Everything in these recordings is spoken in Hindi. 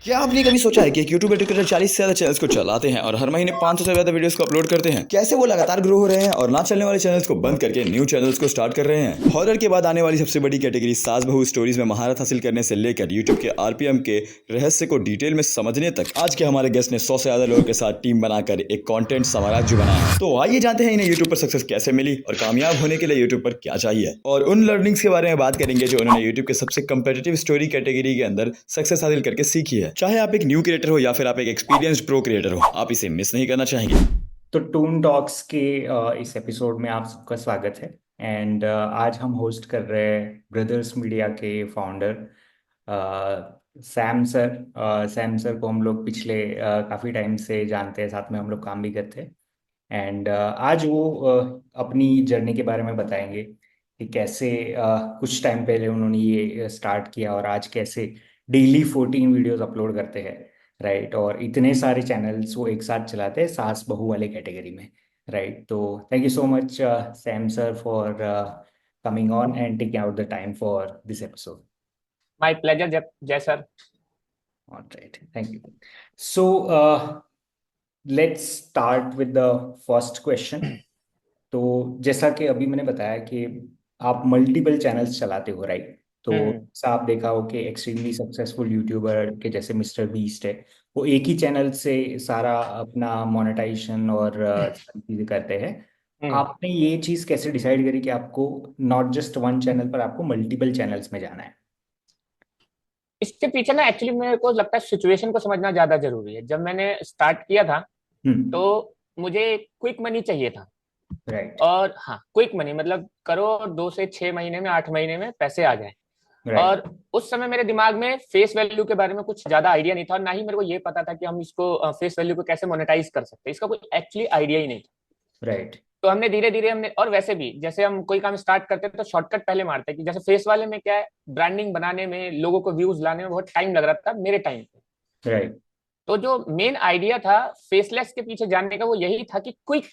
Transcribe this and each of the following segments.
क्या आपने कभी सोचा है कि एक यूट्यूबर क्रिकेटर 40 से ज्यादा चैनल्स को चलाते हैं और हर महीने 500 से ज्यादा वीडियोस को अपलोड करते हैं? कैसे वो लगातार ग्रो हो रहे हैं और ना चलने वाले चैनल्स को बंद करके न्यू चैनल्स को स्टार्ट कर रहे हैं? हॉरर के बाद आने वाली सबसे बड़ी कैटेगरी सास बहू स्टोरीज में महारत हासिल करने से लेकर यूट्यूब के आरपीएम के रहस्य को डिटेल में समझने तक, आज के हमारे गेस्ट ने 100 से ज्यादा लोगों के साथ टीम बनाकर एक कंटेंट साम्राज्य बनाया है। तो आइए जानते हैं इन्हें यूट्यूब पर सक्सेस कैसे मिली और कामयाब होने के लिए यूट्यूब पर क्या चाहिए, और उन लर्निंग्स के बारे में बात करेंगे जो उन्होंने यूट्यूब के सबसे कंपेटिटिव स्टोरी कैटेगरी के अंदर सक्सेस हासिल करके सीखी है। चाहे आप एक न्यू क्रिएटर हो या फिर आप एक एक्सपीरियंस्ड प्रो क्रिएटर हो, आप इसे मिस नहीं करना चाहेंगे। तो टून टॉक्स के इस एपिसोड में आप सबका स्वागत है। एंड आज हम होस्ट कर रहे हैं ब्रदर्स मीडिया के founder Sam sir. Sam sir को हम लोग पिछले काफ़ी टाइम से जानते हैं, साथ में हम लोग काम भी करते हैं। एंड आज वो अपनी जर्नी के बारे में बताएंगे कि कैसे कुछ टाइम पहले उन्होंने ये स्टार्ट किया और आज कैसे डेली 14 वीडियोस अपलोड करते हैं। राइट, और इतने सारे चैनल्स वो एक साथ चलाते हैं सास बहू वाले कैटेगरी में। राइट, तो thank you so much Sam sir for coming on and taking out the time for this episode. My pleasure Jay sir. Alright, thank you. So let's start with the first question. तो जैसा कि अभी मैंने बताया कि आप मल्टीपल चैनल्स चलाते हो, राइट? तो ऐसा आप देखा हो कि एक्सट्रीमली सक्सेसफुल यूट्यूबर के जैसे मिस्टर बीस्ट है, वो एक ही चैनल से सारा अपना मोनेटाइजेशन और सारी चीजें करते हैं। आपने ये चीज कैसे डिसाइड करी कि आपको नॉट जस्ट वन चैनल पर, आपको मल्टीपल चैनल्स में जाना है? इसके पीछे ना एक्चुअली मेरे को लगता है सिचुएशन को समझना ज्यादा जरूरी है। जब मैंने स्टार्ट किया था तो मुझे क्विक मनी चाहिए था। राइट। और हाँ, क्विक मनी मतलब करो 2 से 6 महीने में, 8 महीने में पैसे आ जाए। राइट। और उस समय मेरे दिमाग में फेस वैल्यू के बारे में कुछ ज्यादा आइडिया नहीं था, और ना ही मेरे को ये पता था कि हम इसको फेस वैल्यू को कैसे मोनेटाइज कर सकते हैं। इसका कोई एक्चुअली आइडिया ही नहीं था। राइट। तो हमने धीरे धीरे हमने, और वैसे भी जैसे हम कोई काम स्टार्ट करते हैं तो शॉर्टकट पहले मारते हैं। कि जैसे फेस वाले में क्या है, ब्रांडिंग बनाने में, लोगों को व्यूज लाने में बहुत टाइम लग रहा था मेरे टाइम पे। राइट। तो जो मेन आइडिया था फेसलेस के पीछे जानने का, वो यही था कि क्विक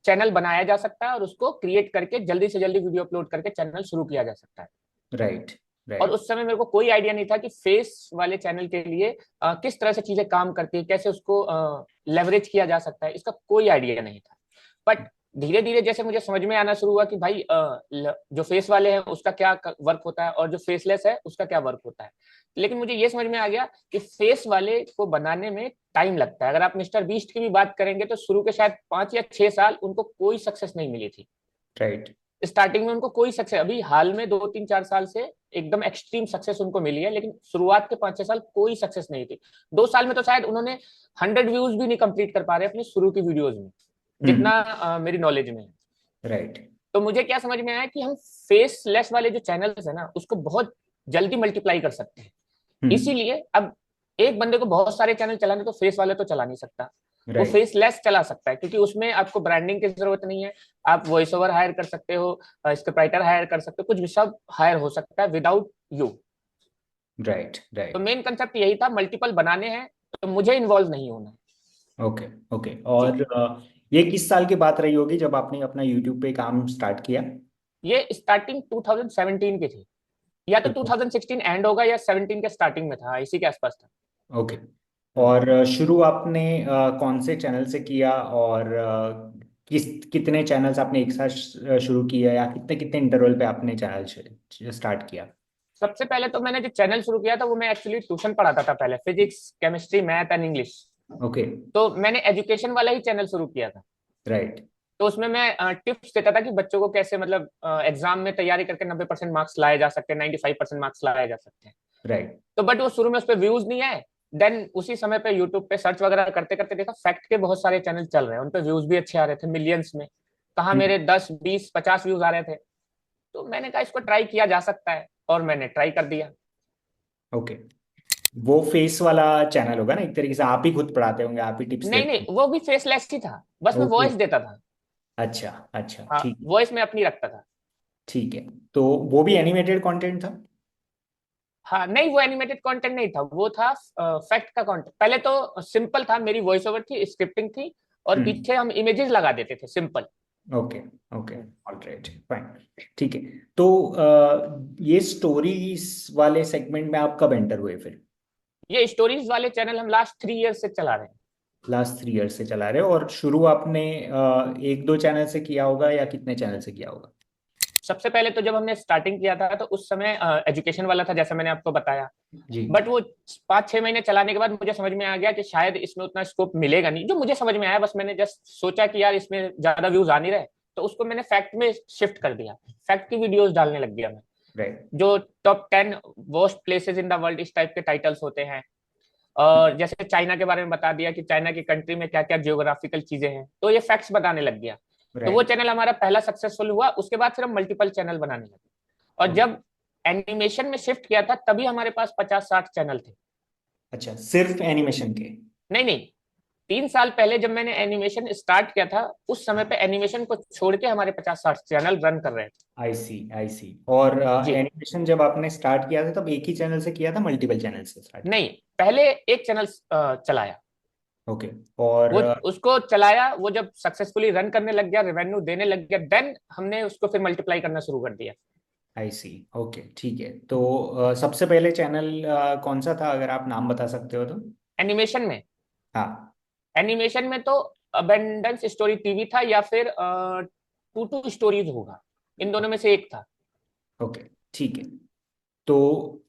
चैनल बनाया जा सकता है और उसको क्रिएट करके जल्दी से जल्दी वीडियो अपलोड करके चैनल शुरू किया जा सकता है। राइट। और राइट। उस समय मेरे को कोई आइडिया नहीं था कि फेस वाले चैनल के लिए किस तरह से चीजें काम करती है, कैसे उसको लेवरेज किया जा सकता है, इसका कोई आइडिया नहीं था। बट धीरे धीरे जैसे मुझे समझ में आना शुरू हुआ कि भाई जो फेस वाले हैं उसका क्या वर्क होता है और जो फेसलेस है उसका क्या वर्क होता है। लेकिन मुझे ये समझ में आ गया कि फेस वाले को बनाने में टाइम लगता है। अगर आप मिस्टर बीस्ट की भी बात करेंगे तो शुरू के शायद 5 या 6 साल उनको कोई सक्सेस नहीं मिली थी। राइट। स्टार्टिंग में उनको कोई सक्सेस, अभी हाल में 2 3 4 साल से एकदम एक्सट्रीम सक्सेस उनको मिली है, लेकिन शुरुआत के 5 6 साल कोई सक्सेस नहीं थी। 2 साल में तो शायद उन्होंने 100 व्यूज भी नहीं कंप्लीट कर पा रहे अपनी शुरू की वीडियोज में, जितना मेरी नॉलेज में है। राइट। तो मुझे क्या समझ में आया कि हम फेसलेस वाले जो चैनल्स है ना उसको बहुत जल्दी मल्टीप्लाई कर सकते हैं। इसीलिए अब एक बंदे को बहुत सारे चैनल चलाने, तो फेस वाले तो चला नहीं सकता, वो राइट। फेसलेस चला सकता है, क्योंकि उसमें आपको ब्रांडिंग की जरूरत नहीं है। आप वॉइस ओवर हायर कर सकते हो, स्क्रिप्ट राइटर हायर कर सकते हो, कुछ भी सब हायर हो सकता है विदाउट यू। राइट। तो राइट। मेन कंसेप्ट यही था, मल्टीपल बनाने हैं तो मुझे इन्वॉल्व नहीं होना है। ओके। ओके। जी, और ये किस साल की बात रही होगी जब आपने अपना यूट्यूब पे काम स्टार्ट किया? ये स्टार्टिंग 2017 की थी, या तो 2016 एंड होगा या 17 के स्टार्टिंग में था, इसी के आसपास था। ओके। और शुरू आपने कौन से चैनल से किया, और कितने चैनल्स आपने एक साथ शुरू किया, या कितने कितने इंटरवल पे आपने चैनल स्टार्ट किया? सबसे पहले तो मैंने जो चैनल शुरू किया था वो मैं एक्चुअली ट्यूशन पढ़ाता था पहले, physics chemistry math and English. Okay. तो मैंने एजुकेशन वाला ही चैनल शुरू किया था। राइट। तो उसमें मैं टिप्स देता था कि बच्चों को कैसे मतलब एग्जाम में तैयारी करके 90% मार्क्स लाए जा सकते हैं, 95% मार्क्स लाए जा सकते हैं। राइट। तो बट वो शुरू में उस पर व्यूज नहीं आए। देन उसी समय पे यूट्यूब पे सर्च वगैरह करते करते देखा फैक्ट के बहुत सारे चैनल चल रहे हैं, उन पे व्यूज भी अच्छे आ रहे थे मिलियंस में। कहाँ मेरे 10 20 50 व्यूज आ रहे थे। तो मैंने कहा इसको ट्राई किया जा सकता है, और मैंने ट्राई कर दिया। ओके। वो फेस वाला चैनल होगा ना, एक तरीके से आप ही खुद पढ़ाते होंगे, आप ही टिप्स नहीं देते नहीं, वो भी फेसलेस ही था, बस मैं होंगे। वॉइस देता था। अच्छा। अच्छा, हाँ, ठीक है। वॉइस में अपनी रखता था। ठीक है। तो वो भी एनिमेटेड कंटेंट था? हाँ नहीं, वो एनिमेटेड कंटेंट नहीं था, वो था फैक्ट का कंटेंट। पहले तो सिंपल था, मेरी वॉइस ओवर थी, स्क्रिप्टिंग थी, और पीछे हम इमेजेस लगा देते थे simple. Okay. Okay. Alright, fine. ठीक है। तो ये स्टोरीज वाले सेगमेंट में आप कब एंटर हुए फिर? ये स्टोरीज वाले चैनल हम लास्ट 3 ईयर से चला रहे हैं। लास्ट 3 ईयर से चला रहे हो, और शुरू आपने एक दो चैनल से किया होगा या कितने चैनल से किया होगा? सबसे पहले तो जब हमने स्टार्टिंग किया था तो उस समय एजुकेशन वाला था, जैसा मैंने आपको बताया। जी। बट वो 5-6 महीने चलाने के बाद मुझे समझ में आ गया कि शायद इसमें उतना स्कोप मिलेगा नहीं, जो मुझे समझ में आया। बस मैंने जस्ट सोचा कि यार इसमें ज्यादा व्यूज आ नहीं रहे, तो उसको मैंने फैक्ट में शिफ्ट कर दिया, फैक्ट की वीडियोस डालने लग गया मैं। राइट। जो top 10 worst places in the world, इस टाइप के टाइटल्स होते हैं। और जैसे चाइना के बारे में बता दिया कि चाइना की कंट्री में क्या क्या जियोग्राफिकल चीजें हैं, तो ये फैक्ट्स बताने लग गया। तो वो राइट। चैनल हमारा पहला सक्सेसफुल हुआ। उसके बाद फिर हम मल्टीपल चैनल बनाने लगे, और जब एनिमेशन में शिफ्ट किया था तभी हमारे पास 50-60 चैनल थे। अच्छा, सिर्फ एनिमेशन के? नहीं नहीं, 3 साल पहले जब मैंने एनिमेशन स्टार्ट किया था, उस समय पे एनिमेशन को छोड़ के हमारे 50-60 चैनल रन कर रहे थे। आई सी, आई सी। और जी एनिमेशन जब आपने स्टार्ट किया था तब एक ही चैनल से किया था, मल्टीपल चैनल से स्टार्ट नहीं, पहले एक चैनल चलाया। किया? ओके। और वो उसको चलाया, वो जब सक्सेसफुली रन करने लग गया, रेवेन्यू देने लग गया, देन हमने उसको फिर मल्टीप्लाई करना शुरू कर दिया। आई सी। ओके, ठीक है। तो सबसे पहले चैनल कौन सा था, अगर आप नाम बता सकते हो तो? एनिमेशन में, हाँ। एनिमेशन में तो अबेंडेंस स्टोरी टीवी था, या फिर टू टू स्टोरीज होगा, इन दोनों में से एक था। ओके, ठीक है। तो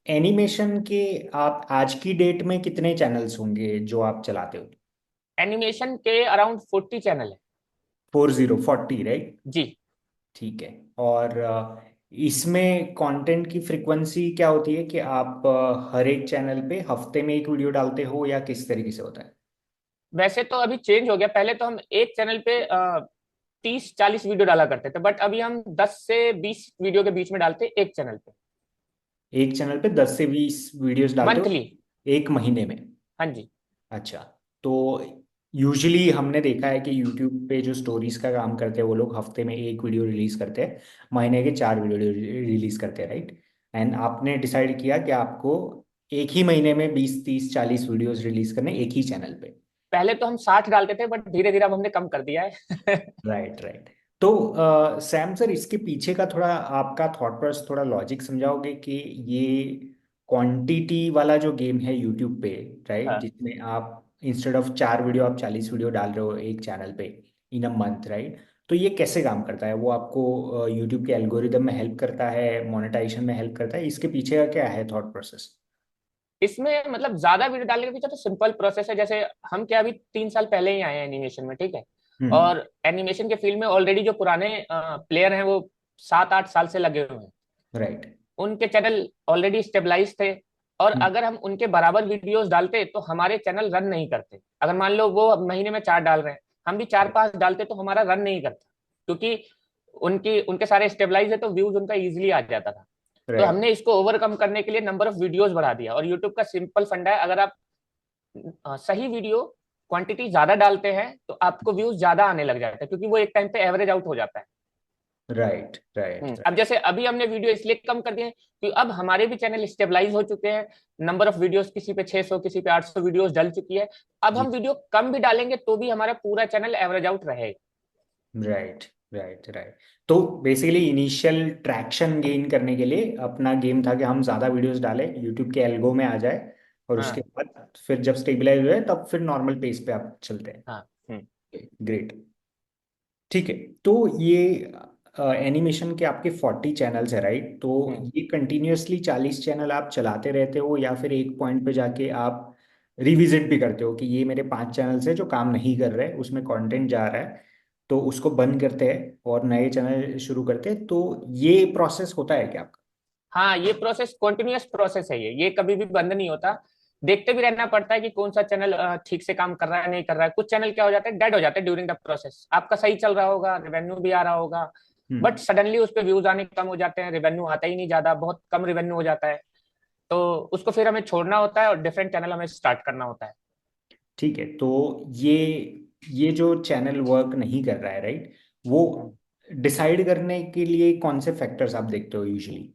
एनिमेशन के आप आज की डेट में कितने चैनल्स होंगे जो आप चलाते हो? एनिमेशन के अराउंड 40 चैनल है। 40, राइट? जी। ठीक है। और इसमें कंटेंट की फ्रीक्वेंसी क्या होती है, कि आप हर एक चैनल पे हफ्ते में एक वीडियो डालते हो, या किस तरीके से होता है? वैसे तो अभी चेंज हो गया, पहले तो हम एक चैनल पे 30-40 वीडियो डाला करते थे, बट अभी हम 10 से 20 वीडियो के बीच में डालते हैं एक चैनल पे। एक चैनल पे 10 से 20 वीडियोस डालते हो मंथली। एक महीने में? हाँ जी। अच्छा। तो यूजुअली हमने देखा है कि यूट्यूब पे जो स्टोरीज का काम करते हैं वो लोग हफ्ते में एक वीडियो रिलीज करते हैं, महीने के 4 वीडियो रिलीज करते हैं, राइट? एंड आपने डिसाइड किया कि आपको एक ही महीने में 20, 30, 40 वीडियोस रिलीज करने, एक ही चैनल पे? पहले तो हम 60 डालते थे, बट धीरे धीरे अब हमने कम कर दिया है। Right, right. तो सैम सर, इसके पीछे का थोड़ा आपका थॉट प्रोसेस, थोड़ा लॉजिक समझाओगे कि ये क्वांटिटी वाला जो गेम है यूट्यूब पे, राइट, हाँ जिसमें आप इंस्टेड ऑफ 4 वीडियो आप 40 वीडियो डाल रहे हो एक चैनल पे इन अ मंथ, राइट? तो ये कैसे काम करता है? वो आपको यूट्यूब के एल्गोरिदम में हेल्प करता है, मोनेटाइजेशन में हेल्प करता है? इसके पीछे का क्या है थॉट प्रोसेस? इसमें मतलब ज्यादा वीडियो डालने के पीछे तो सिंपल प्रोसेस है। जैसे हम क्या अभी 3 साल पहले ही आए हैं एनिमेशन में, ठीक है। हम्म। और एनिमेशन के फील्ड में ऑलरेडी जो पुराने प्लेयर हैं वो 7-8 साल से लगे हुए हैं। राइट। उनके चैनल ऑलरेडी स्टेबलाइज थे, और अगर हम उनके बराबर वीडियोस डालते तो हमारे चैनल रन नहीं करते। अगर मान लो वो महीने में 4 डाल रहे हैं, हम भी 4-5 डालते, तो हमारा रन नहीं करता, क्योंकि उनकी उनके सारे स्टेबलाइज है, तो व्यूज उनका इजिली आ जाता था। तो राइट। हमने इसको ओवरकम करने के लिए नंबर ऑफ वीडियोस बढ़ा दिया। और यूट्यूब का सिंपल फंडा है, अगर आप सही वीडियो क्वांटिटी ज्यादा डालते हैं तो आपको व्यूज ज्यादा आने लग जाते हैं, क्योंकि वो एक टाइम पे एवरेज आउट हो जाता है। राइट। राइट। अब जैसे अभी हमने वीडियो इसलिए कम कर दिए हैं कि अब हमारे भी चैनल स्टेबलाइज हो चुके हैं। नंबर ऑफ वीडियोस किसी पे 600, किसी पे 800 वीडियोस डल चुकी है। अब हम जी। वीडियो कम भी डालेंगे तो भी हमारा पूरा चैनल एवरेज आउट रहेगा। Right, right, right. तो बेसिकली इनिशियल ट्रैक्शन गेन करने के लिए अपना गेम था कि हम ज़्यादा वीडियोस डालें, यूट्यूब के एल्गो में आ जाए, और उसके हाँ बाद फिर जब स्टेबलाइज हुए तब फिर नॉर्मल पेस पे आप चलते हैं। हाँ। ग्रेट। ठीक है। तो ये एनिमेशन के आपके 40 चैनल्स है, राइट? तो हम्म। ये कंटिन्यूअसली 40 चैनल आप चलाते रहते हो, या फिर एक पॉइंट पे जाके आप रिविजिट भी करते हो कि ये मेरे 5 चैनल्स है जो काम नहीं कर रहे, उसमें कंटेंट जा रहा है, तो उसको बंद करते हैं और नए चैनल शुरू करते हैं? तो ये प्रोसेस होता है क्या आपका? हाँ, ये प्रोसेस कंटिन्यूअस प्रोसेस है, ये कभी भी बंद नहीं होता। देखते भी रहना पड़ता है कि कौन सा चैनल ठीक से काम कर रहा है नहीं कर रहा है। कुछ चैनल क्या हो जाता है, डेड हो जाते हैं ड्यूरिंग द प्रोसेस। आपका सही चल रहा होगा, रेवेन्यू भी आ रहा होगा, बट हम्म। सडनली उस पर व्यूज आने कम हो जाते हैं, रेवेन्यू आता ही नहीं, ज्यादा बहुत कम रेवेन्यू हो जाता है। तो उसको फिर हमें छोड़ना होता है और डिफरेंट चैनल हमें स्टार्ट करना होता है। ठीक है। तो ये ये जो चैनल वर्क नहीं कर रहा है, राइट, वो डिसाइड करने के लिए कौन से फैक्टर्स आप देखते हो यूजुअली?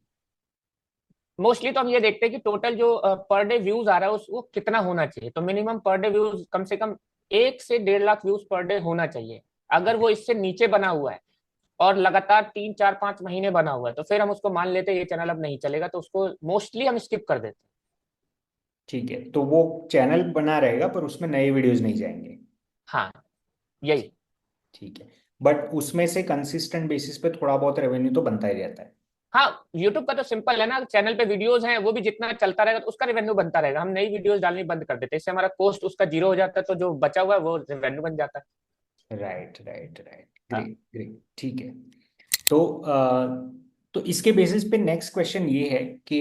मोस्टली तो हम ये देखते हैं कि टोटल जो पर डे व्यूज आ रहा है वो कितना होना चाहिए। तो मिनिमम पर डे व्यूज कम से कम 1 से 1.5 लाख व्यूज पर डे होना चाहिए। अगर वो इससे नीचे बना हुआ है और लगातार 3-4-5 महीने बना हुआ है, तो फिर हम उसको मान लेते हैं ये चैनल अब नहीं चलेगा, तो उसको मोस्टली हम स्किप कर देते हैं। ठीक है, तो वो चैनल बना रहेगा पर उसमें नए वीडियोस नहीं जाएंगे। हाँ, यही। ठीक है, बट उसमें से कंसिस्टेंट बेसिस पे थोड़ा बहुत रेवेन्यू तो बनता ही रहता है। हाँ, यूट्यूब का तो सिंपल है ना, चैनल पे वीडियोस हैं, वो भी जितना चलता रहेगा तो उसका रेवेन्यू बनता रहेगा। हम नई वीडियोस डालनी बंद कर देते हैं, इससे हमारा कॉस्ट उसका जीरो हो जाता है, तो जो बचा हुआ है वो रेवेन्यू बन जाता है। राइट राइट राइट, हाँ। ग्रेट ग्रेट, ठीक है। तो तो इसके बेसिस पे नेक्स्ट क्वेश्चन ये है कि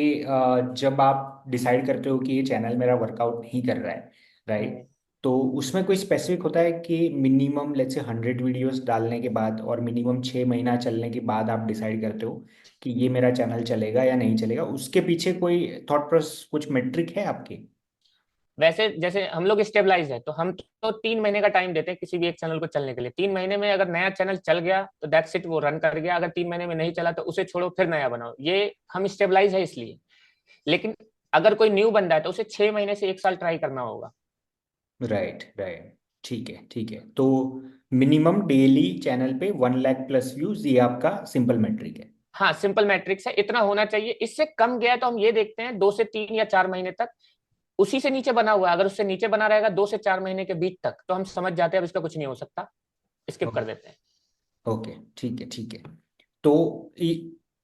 जब आप डिसाइड करते हो कि ये चैनल मेरा वर्कआउट नहीं कर रहा है, राइट, हम्म। तो उसमें कोई स्पेसिफिक होता है कि मिनिमम लेट्स से 100 वीडियोस डालने के बाद और मिनिमम 6 महीना चलने के बाद आप डिसाइड करते हो कि ये मेरा चैनल चलेगा या नहीं चलेगा? उसके पीछे कोई थॉट प्रोसेस, कुछ मेट्रिक है आपकी? वैसे जैसे हम लोग स्टेबलाइज है, तो हम तो 3 महीने का टाइम देते हैं किसी भी एक चैनल को चलने के लिए। 3 महीने में अगर नया चैनल चल गया तो दैट्स इट, वो रन कर गया। अगर 3 महीने में नहीं चला तो उसे छोड़ो, फिर नया बनाओ। ये हम स्टेबलाइज है इसलिए। लेकिन अगर कोई न्यू बंदा है तो उसे 6 महीने से 1 साल ट्राई करना होगा। राइट राइट, ठीक है ठीक है। तो मिनिमम डेली चैनल पे 1 लाख+ व्यूज, ये आपका सिंपल मेट्रिक है? हाँ, सिंपल मैट्रिक्स है, इतना होना चाहिए। इससे कम गया है तो हम ये देखते हैं 2 से 3 या 4 महीने तक उसी से नीचे बना हुआ है। अगर उससे नीचे बना रहेगा 2 से 4 महीने के बीच तक, तो हम समझ जाते हैं अब इसका कुछ नहीं हो सकता, स्किप कर देते हैं। ओके, ठीक है ठीक है। तो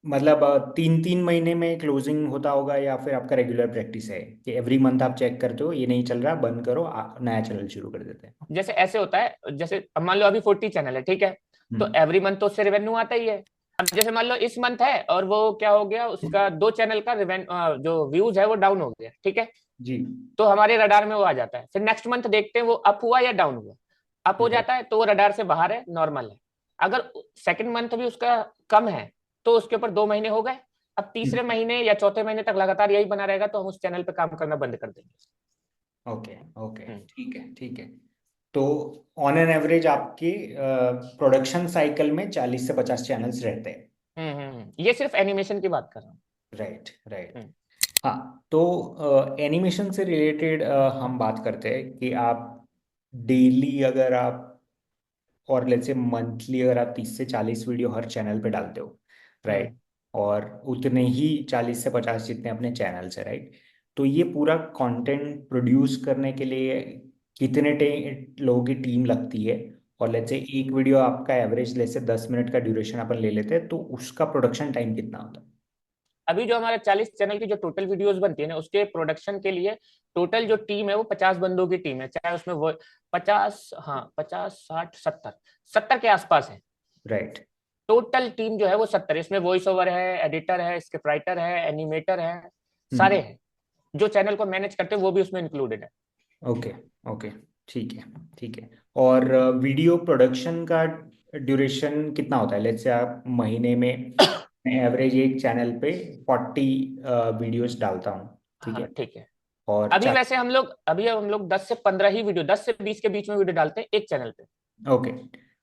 मतलब 3 3 महीने में क्लोजिंग होता होगा, या फिर आपका रेगुलर प्रैक्टिस है कि एवरी मंथ आप चेक करते हो ये नहीं चल रहा, बंद करो, नया चैनल शुरू कर देते हैं? जैसे ऐसे होता है, जैसे अब मान लो अभी 40 चैनल है, ठीक है, तो हम्म। एवरी मंथ तो उससे रेवेन्यू आता ही है। अब जैसे मान लो इस मंथ है और वो क्या हो गया, उसका 2 चैनल का जो व्यूज है वो डाउन हो गया, ठीक है, जी। तो हमारे रडार में वो आ जाता है। फिर नेक्स्ट मंथ देखते हैं वो अप हुआ या डाउन हुआ। अप हो राइट। जाता है तो वो रडार से बाहर है, नॉर्मल है। अगर सेकंड मंथ भी उसका कम है तो उसके ऊपर 2 महीने हो गए। अब तीसरे महीने या चौथे महीने तक लगातार यही बना रहेगा तो हम उस चैनल पे काम करना बंद कर देंगे। ओके ओके, हम्म। ठीक है ठीक है। तो ऑन एन एवरेज आपके प्रोडक्शन साइकिल में 40 से 50 चैनल्स रहते हैं? ये सिर्फ एनिमेशन की बात कर रहा हूँ। Right right. हम्म। हाँ, तो एनिमेशन से रिलेटेड हम बात करते हैं कि आप डेली अगर आप, और लेट्स से मंथली अगर आप 30 से 40 वीडियो हर चैनल पे डालते हो, राइट, हम्म। और उतने ही 40 से 50 जितने अपने चैनल्स है, राइट, तो ये पूरा कंटेंट प्रोड्यूस करने के लिए कितने लोगों की टीम लगती है? और लेट्स से एक वीडियो आपका एवरेज लेट्स से 10 मिनट का ड्यूरेशन अपन ले लेते हैं, तो उसका प्रोडक्शन टाइम कितना होता अभी जो हमारा 40 चैनल की जो टोटल वीडियोस बनती है ना, उसके प्रोडक्शन के लिए टोटल जो टीम है वो 50 बंदों की टीम है। चाहे उसमें वो 50, हाँ 50, 60, 70 के आसपास है। है? राइट। टोटल टीम जो है वो 70। इसमें वॉइस ओवर है, एडिटर है, स्क्रिप्ट राइटर है, एनिमेटर है, सारे हम्म। हैं। जो चैनल को मैनेज करते हैं वो भी उसमें इंक्लूडेड है। ओके ओके, ठीक है ठीक है। और वीडियो प्रोडक्शन का ड्यूरेशन कितना होता है? लेट्स से आप महीने में, एवरेज एक चैनल पे 40 वीडियोस डालता हूँ, ठीक हाँ, है, ठीक है। और अभी हम लोग 10 से 15 ही वीडियो, 10 से 20 के बीच में वीडियो डालते हैं एक चैनल पे। ओके,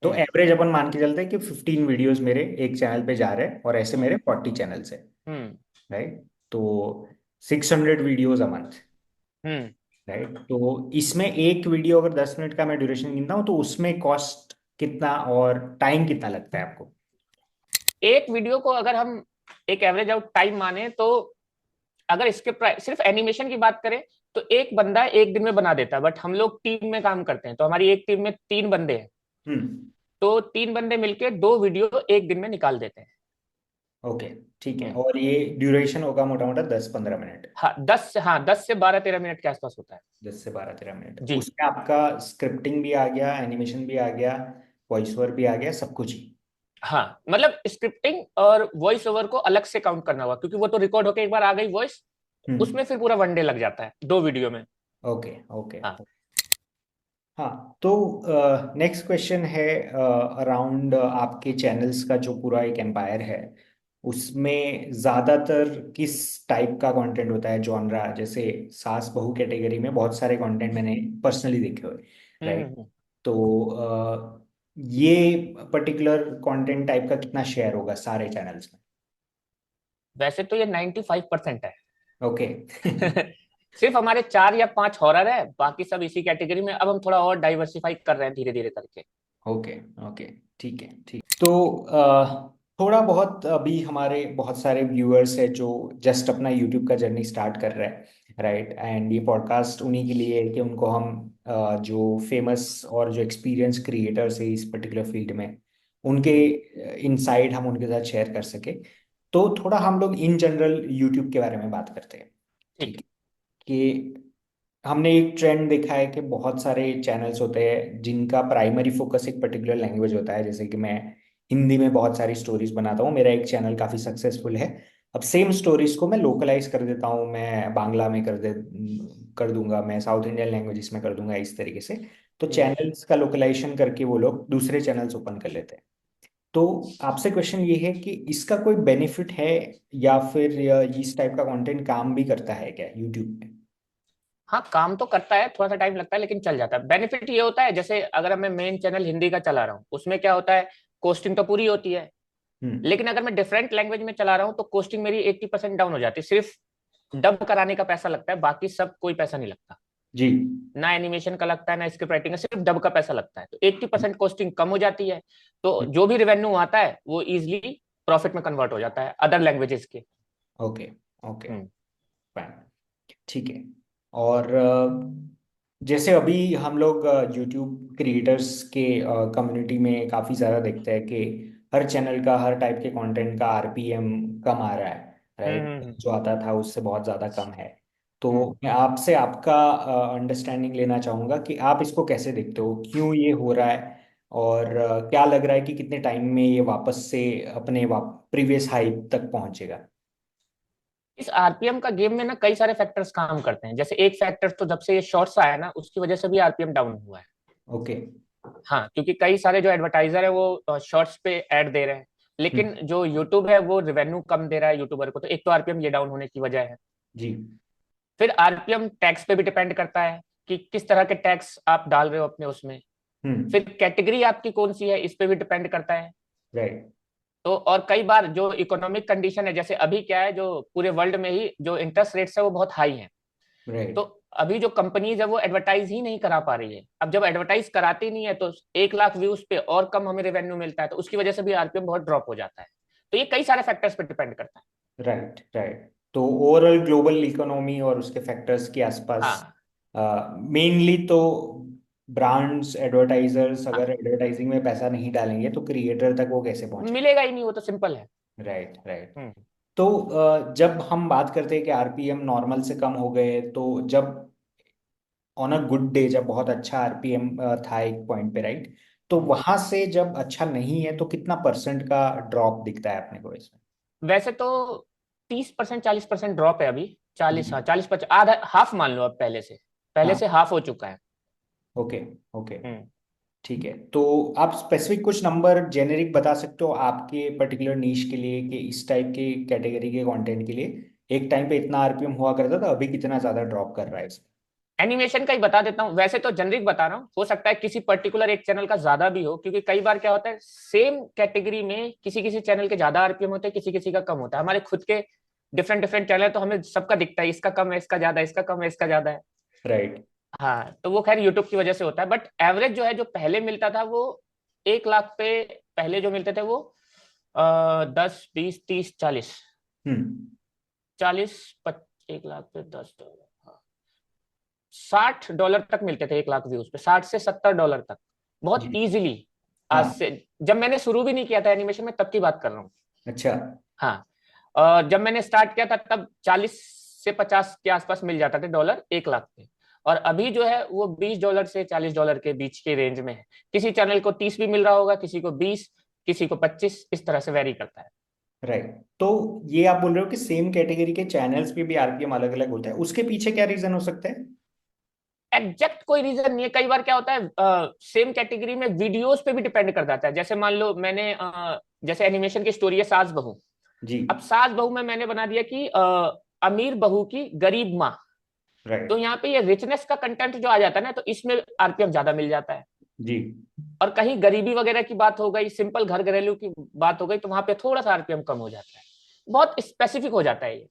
तो हम्म। एवरेज अपन मान के चलते हैं कि 15 वीडियोस मेरे एक चैनल पे जा रहे हैं, और ऐसे हम्म। मेरे 40 चैनल्स है, हम्म। राइट, तो 600 videos a month, hmm. Right. तो इसमें एक वीडियो अगर 10 मिनट का मैं ड्यूरेशन गिनता हूँ, तो उसमें कॉस्ट कितना और टाइम कितना लगता है आपको? एक वीडियो को अगर हम एक एवरेज आउट टाइम माने तो, अगर इसके सिर्फ एनिमेशन की बात करें तो एक बंदा एक दिन में बना देता है। बट हम लोग टीम में काम करते हैं, तो हमारी एक टीम में 3 बंदे हैं, हम्म। तो 3 बंदे मिलके 2 वीडियो एक दिन में निकाल देते हैं। ओके, ठीक है। हम्म। और ये ड्यूरेशन होगा मोटा मोटा 10 15 मिनट? हाँ, 10 से 12 13 मिनट के आसपास होता है। 10 से 12 13 मिनट, जी। उसमें आपका स्क्रिप्टिंग भी आ गया, एनिमेशन भी आ गया, वॉइस ओवर भी आ गया, सब कुछ ही? हाँ, मतलब स्क्रिप्टिंग और वॉइस ओवर को अलग से काउंट करना होगा, क्योंकि वो तो रिकॉर्ड होके एक बार आ गई वॉइस, हम्म। उसमें फिर पूरा 1 डे लग जाता है 2 वीडियो में। Okay okay. हाँ। हाँ, तो नेक्स्ट क्वेश्चन है अराउंड आपके चैनल्स का जो पूरा एक एम्पायर है, उसमें ज़्यादातर किस टाइप का कंटेंट होता है, जॉनरा? जैसे सास बहू कैटेगरी में बहुत सारे कंटेंट मैंने पर्सनली देखे हुए, हम्म। राइट, तो ये पर्टिकुलर कंटेंट टाइप का कितना शेयर होगा सारे चैनल्स में? वैसे तो ये 95% है। ओके। सिर्फ हमारे 4 या 5 हॉरर है, बाकी सब इसी कैटेगरी में। अब हम थोड़ा और डाइवर्सिफाई कर रहे हैं धीरे धीरे करके। ओके ओके, ठीक है ठीक। तो थोड़ा बहुत अभी हमारे बहुत सारे व्यूअर्स है जो जस्ट अपना यूट्यूब का जर्नी स्टार्ट कर रहे हैं, राइट। एंड ये पॉडकास्ट उन्हीं के लिए है कि उनको हम जो फेमस और जो एक्सपीरियंस क्रिएटर्स है इस पर्टिकुलर फील्ड में, उनके इनसाइट हम उनके साथ शेयर कर सके। तो थोड़ा हम लोग इन जनरल यूट्यूब के बारे में बात करते हैं। ठीक ठीक। है। कि हमने एक ट्रेंड देखा है कि बहुत सारे चैनल्स होते हैं जिनका प्राइमरी फोकस एक पर्टिकुलर लैंग्वेज होता है। जैसे कि मैं हिंदी में बहुत सारी स्टोरीज बनाता हूँ, मेरा एक चैनल काफ़ी सक्सेसफुल है। अब सेम स्टोरीज को मैं लोकलाइज कर देता हूँ, मैं बांग्ला में कर दूंगा, मैं साउथ इंडियन लैंग्वेजेस में कर दूंगा, इस तरीके से। तो हम्म। चैनल्स का लोकलाइजेशन करके वो लोग दूसरे चैनल्स ओपन कर लेते हैं। तो आपसे क्वेश्चन ये है कि इसका कोई बेनिफिट है, या फिर इस टाइप का कंटेंट काम भी करता है क्या यूट्यूब में? हाँ, काम तो करता है, थोड़ा सा टाइम लगता है लेकिन चल जाता है। बेनिफिट ये होता है, जैसे अगर मैं मेन चैनल हिंदी का चला रहा हूँ, उसमें क्या होता है, कोस्टिंग तो पूरी होती है। हम्म। लेकिन अगर मैं डिफरेंट लैंग्वेज में चला रहा हूँ तो कोस्टिंग मेरी 80% डाउन हो जाती है। सिर्फ डब कराने का पैसा लगता है, बाकी सब कोई पैसा नहीं लगता। जी। ना एनिमेशन का लगता है, ना स्क्रिप्ट राइटिंग का, सिर्फ डब का पैसा लगता है। तो 80% कॉस्टिंग कम हो जाती है। तो जो भी रेवेन्यू आता है वो इजिली प्रॉफिट में कन्वर्ट हो जाता है अदर लैंग्वेजेस के। ओके। ओके। हम्म। फाइन। ठीक है। और जैसे अभी हम लोग यूट्यूब क्रिएटर्स के कम्युनिटी में काफ़ी ज़्यादा देखते हैं कि हर चैनल का, हर टाइप के कंटेंट का आरपीएम कम आ रहा है, राइट? हम्म। जो आता था उससे बहुत ज़्यादा कम है। तो हम्म। मैं आपसे आपका अंडरस्टैंडिंग लेना चाहूँगा कि आप इसको कैसे देखते हो, क्यों ये हो रहा है, और क्या लग रहा है कि कितने टाइम में ये वापस से अपने प्रीवियस हाई तक पहुंचेगा? इस आरपीएम का गेम में ना कई सारे फैक्टर्स काम करते हैं। जैसे एक फैक्टर तो जब से ये शॉर्ट्स आया ना, उसकी वजह से भी आरपीएम डाउन हुआ है। ओके। हाँ, क्योंकि कई सारे जो एडवर्टाइजर है वो शॉर्ट्स पे ऐड दे रहे हैं, लेकिन हम्म। जो यूट्यूब है वो रेवेन्यू कम दे रहा है यूट्यूबर को। तो एक तो आरपीएम ये डाउन होने की वजह है। जी। फिर आरपीएम टैक्स पे भी डिपेंड करता है कि किस तरह के टैक्स आप डाल रहे हो अपने उसमें। हम्म। फिर कैटेगरी आपकी कौन सी है, इस पे भी डिपेंड करता है। राइट। तो और कई बार जो इकोनॉमिक कंडीशन है, जैसे अभी क्या है, जो पूरे वर्ल्ड में ही जो इंटरेस्ट रेट्स है वो बहुत हाई है। तो राइट। अभी जो कंपनीज है वो एडवर्टाइज ही नहीं करा पा रही है। अब जब एडवर्टाइज कराती नहीं है तो 1 लाख व्यूज पे और कम हमें रेवेन्यू मिलता है, तो उसकी वजह से भी आरपीएम बहुत ड्रॉप हो जाता है। तो ये कई सारे फैक्टर्स पे डिपेंड करता है। राइट। राइट। तो ओवरऑल ग्लोबल इकोनॉमी और उसके फैक्टर्स के आसपास हाँ। मेनली तो ब्रांड्स, एडवर्टाइजर्स अगर हाँ, एडवर्टाइजिंग में पैसा नहीं डालेंगे तो क्रिएटर तक वो कैसे पहुंचे? मिलेगा ही नहीं, वो तो सिंपल है। राइट। राइट। हम्म। तो जब हम बात करते हैं कि आरपीएम नॉर्मल से कम हो गए, तो जब ऑन अ गुड डे जब बहुत अच्छा आरपीएम था एक पॉइंट पे, राइट? तो हम्म। वहां से जब अच्छा नहीं है तो कितना परसेंट का ड्रॉप दिखता है अपने को इसमें? वैसे तो 30% 40% ड्रॉप है अभी। 40, हाँ, जी। 40 आधा हाफ मान लो। अब पहले हाँ। से हाफ हो चुका है। ओके। ओके। हम्म। ठीक है। तो आप स्पेसिफिक कुछ नंबर जेनेरिक बता सकते हो आपके पर्टिकुलर नीश के लिए, कि इस टाइप के कैटेगरी के कंटेंट के लिए एक टाइम पे इतना आरपीएम हुआ करता था, अभी कितना ज्यादा ड्रॉप कर रहा है इसमें? एनिमेशन का ही बता देता हूँ। वैसे तो जनरिक बता रहा हूँ, हो सकता है किसी पर्टिकुलर एक चैनल का ज्यादा भी हो, क्योंकि कई बार क्या होता है, सेम कैटेगरी में किसी किसी चैनल के ज्यादा आरपीएम होते हैं, किसी किसी का कम होता है। हमारे खुद के डिफरेंट डिफरेंट चैनल है, तो हमें सबका दिखता है, इसका कम है, इसका ज्यादा है, इसका कम है, इसका ज्यादा है। राइट। हाँ, तो वो खैर यूट्यूब की वजह से होता है। बट एवरेज जो है, जो पहले मिलता था वो 1 लाख पे, पहले जो मिलते थे वो 10, 20, 30, 40, हम्म। 40, 1 लाख पे 10 डॉलर, हाँ, $60 तक मिलते थे 1 लाख व्यूज पे, $60 से $70 तक, बहुत जी। इजीली। आज हाँ। से, जब मैंने शुरू भी नहीं किया था एनिमेशन में, तब की बात कर रहा हूँ। अच्छा। हाँ, जब मैंने स्टार्ट किया था तब 40 से 50 के आसपास मिल जाता थे डॉलर 1 लाख पे। और अभी जो है वो $20 से $40 के बीच के रेंज में है। किसी चैनल को 30 भी मिल रहा होगा, किसी को 20, किसी को 25, इस तरह से वेरी करता है। राइट। तो ये आप बोल रहे हो कि सेम कैटेगरी के चैनल्स पे भी आरपीएम अलग अलग होता है, उसके पीछे क्या रीजन हो सकता है? एग्जैक्ट कोई रीजन नहीं है। कई बार क्या होता है, सेम कैटेगरी में वीडियोस पे भी डिपेंड कर जाता है। जैसे मान लो मैंने जैसे एनिमेशन की स्टोरी है सास बहू। जी। अब सास बहू में मैंने बना दिया कि अमीर बहू की गरीब माँ। तो राइट। यहाँ पे ये रिचनेस का कंटेंट जो आ जाता है ना, तो इसमें आरपीएम ज्यादा मिल जाता है। जी। और कहीं गरीबी वगैरह की बात हो गई, सिंपल घर घरेलू की बात हो गई, तो वहां पे थोड़ा सा आरपीएम कम हो जाता है। बहुत स्पेसिफिक हो जाता है ये।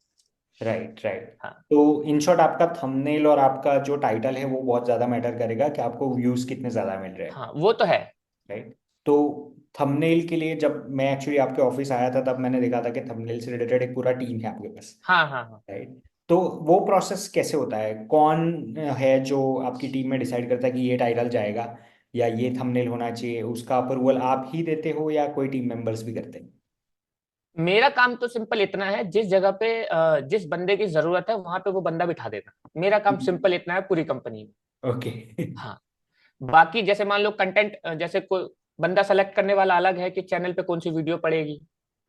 राइट। राइट। हाँ। तो इन शॉर्ट आपका थंबनेल और आपका जो टाइटल है वो बहुत ज्यादा मैटर करेगा कि आपको व्यूज कितने ज्यादा मिल रहे हैं। हाँ, वो तो है। राइट। तो थंबनेल के लिए जब मैं एक्चुअली आपके ऑफिस आया था तब मैंने देखा था कि थंबनेल से रिलेटेड एक पूरा टीम है आपके पास, हाँ हाँ हाँ। राइट? तो वो प्रोसेस कैसे होता है? कौन है जो आपकी टीम में डिसाइड करता है कि ये टाइटल जाएगा या ये थंबनेल होना चाहिए? उसका अप्रूवल आप ही देते हो या कोई टीम मेंबर्स भी करते हैं? मेरा काम तो सिंपल इतना है, जिस जगह पे जिस बंदे की जरूरत है वहां पे वो बंदा बिठा देना। मेरा काम सिंपल इतना है पूरी कंपनी में। ओके। हाँ। बाकी जैसे मान लो कंटेंट, जैसे कोई बंदा सेलेक्ट करने वाला अलग है कि चैनल पे कौन सी वीडियो पड़ेगी।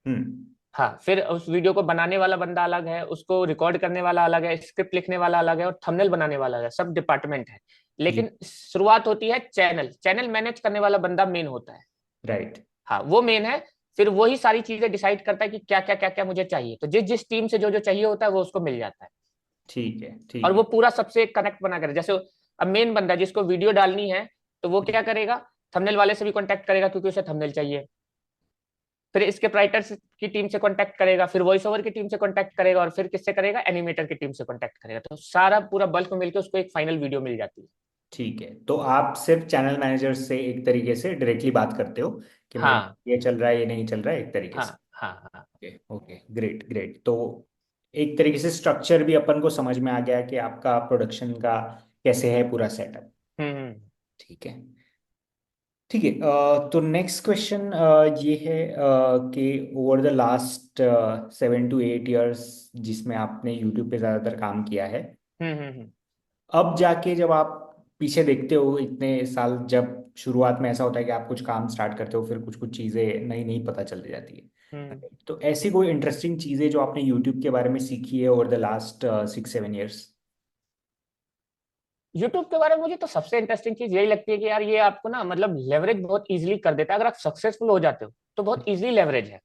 हम्म। हाँ, फिर उस वीडियो को बनाने वाला बंदा अलग है, उसको रिकॉर्ड करने वाला अलग है, स्क्रिप्ट लिखने वाला अलग है, और थंबनेल बनाने वाला अलग है। सब डिपार्टमेंट है। जी। लेकिन शुरुआत होती है चैनल चैनल मैनेज करने वाला बंदा मेन होता है। राइट। हाँ, वो मेन है। फिर वही सारी चीजें डिसाइड करता है कि क्या क्या मुझे चाहिए, तो जिस जिस टीम से जो जो चाहिए होता है वो उसको मिल जाता है। ठीक है, और ठीक वो है। पूरा सबसे कनेक्ट बना कर, जैसे अब मेन बंदा जिसको वीडियो डालनी है, तो वो क्या करेगा, थंबनेल वाले से भी कांटेक्ट करेगा क्योंकि उसे थंबनेल चाहिए। फिर स्क्रिप्ट राइटर्स की टीम से कांटेक्ट करेगा, फिर वॉइस ओवर की टीम से कांटेक्ट करेगा, और फिर किससे करेगा, एनिमेटर की टीम से कांटेक्ट करेगा। तो सारा पूरा बल्क में मिलकर उसको एक फाइनल वीडियो मिल जाती है। ठीक है, तो आप सिर्फ चैनल मैनेजर से एक तरीके से डायरेक्टली बात करते हो कि मेरे हाँ ये चल रहा है, ये नहीं चल रहा है, एक तरीके हाँ से। हाँ हाँ। Okay, okay, great, great. तो एक तरीके से स्ट्रक्चर भी अपन को समझ में आ गया कि आपका प्रोडक्शन का कैसे है पूरा सेटअप। हम्म। ठीक है, ठीक है। तो नेक्स्ट क्वेश्चन ये है कि over the last 7 to 8 years जिसमें आपने यूट्यूब पे ज़्यादातर काम किया है, हम्म। अब जाके जब आप पीछे देखते हो इतने साल, जब शुरुआत में ऐसा होता है कि आप कुछ काम स्टार्ट करते हो, फिर कुछ कुछ चीज़ें नई नई पता चल जाती है, हम्म। तो ऐसी कोई इंटरेस्टिंग चीज़ें जो आपने यूट्यूब के बारे में सीखी है over the last 6-7 years? YouTube के बारे में मुझे तो सबसे इंटरेस्टिंग चीज यही लगती है कि यार ये आपको ना मतलब लेवरेज बहुत इजीली कर देता है। अगर आप सक्सेसफुल हो जाते हो तो बहुत इजीली लेवरेज है।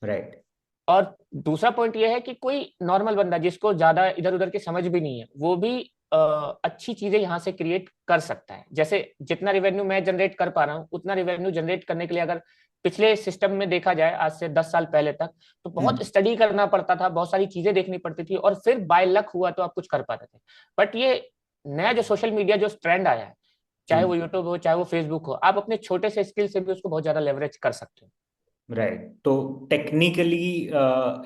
राइट। और दूसरा पॉइंट ये है कि कोई नॉर्मल बंदा जिसको ज्यादा इधर उधर की समझ भी नहीं है, वो भी अच्छी चीजें यहाँ से क्रिएट कर सकता है। जैसे जितना रिवेन्यू मैं जनरेट कर पा रहा हूँ, उतना रिवेन्यू जनरेट करने के लिए अगर पिछले सिस्टम में देखा जाए, आज से 10 साल पहले तक, तो बहुत हम्म। स्टडी करना पड़ता था, बहुत सारी चीजें देखनी पड़ती थी, और फिर बाय लक हुआ तो आप कुछ कर पाते थे। बट ये नया जो सोशल मीडिया जो ट्रेंड आया है, चाहे जी। वो यूट्यूब हो चाहे वो फेसबुक हो, आप अपने छोटे से स्किल से भी उसको बहुत ज्यादा लेवरेज कर सकते हो। राइट, तो टेक्निकली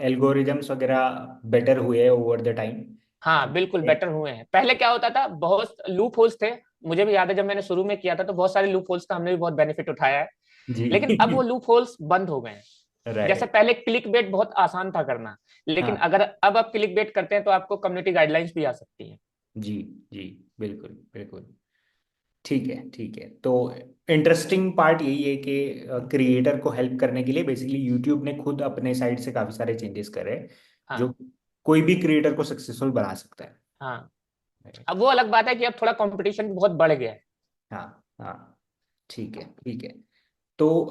एल्गोरिदम्स वगैरह बेटर हुए ओवर द टाइम? हाँ बिल्कुल बेटर हुए हैं। पहले क्या होता था, बहुत लूप होल्स थे। मुझे भी याद है जब मैंने शुरू में किया था तो बहुत सारे लूप होल्स का हमने भी बहुत बेनिफिट उठाया है। जी। लेकिन अब वो लूप होल्स बंद हो गए हैं। जैसे राइट। पहले क्लिक बेट बहुत आसान था करना, लेकिन हाँ। अगर अब आप क्लिक बेट करते हैं तो आपको कम्युनिटी गाइडलाइंस भी आ सकती है। जी। जी। बिल्कुल, बिल्कुल। ठीक है, ठीक है। तो इंटरेस्टिंग पार्ट यही है कि क्रिएटर को हेल्प करने के लिए बेसिकली यूट्यूब ने खुद अपने साइड से काफी सारे चेंजेस करे हैं जो हाँ कोई भी क्रिएटर को सक्सेसफुल बना सकता है। हाँ। Right. अब वो अलग बात है कि अब थोड़ा कंपटीशन बहुत बढ़ गया है। हाँ, हाँ। ठीक है, ठीक है। तो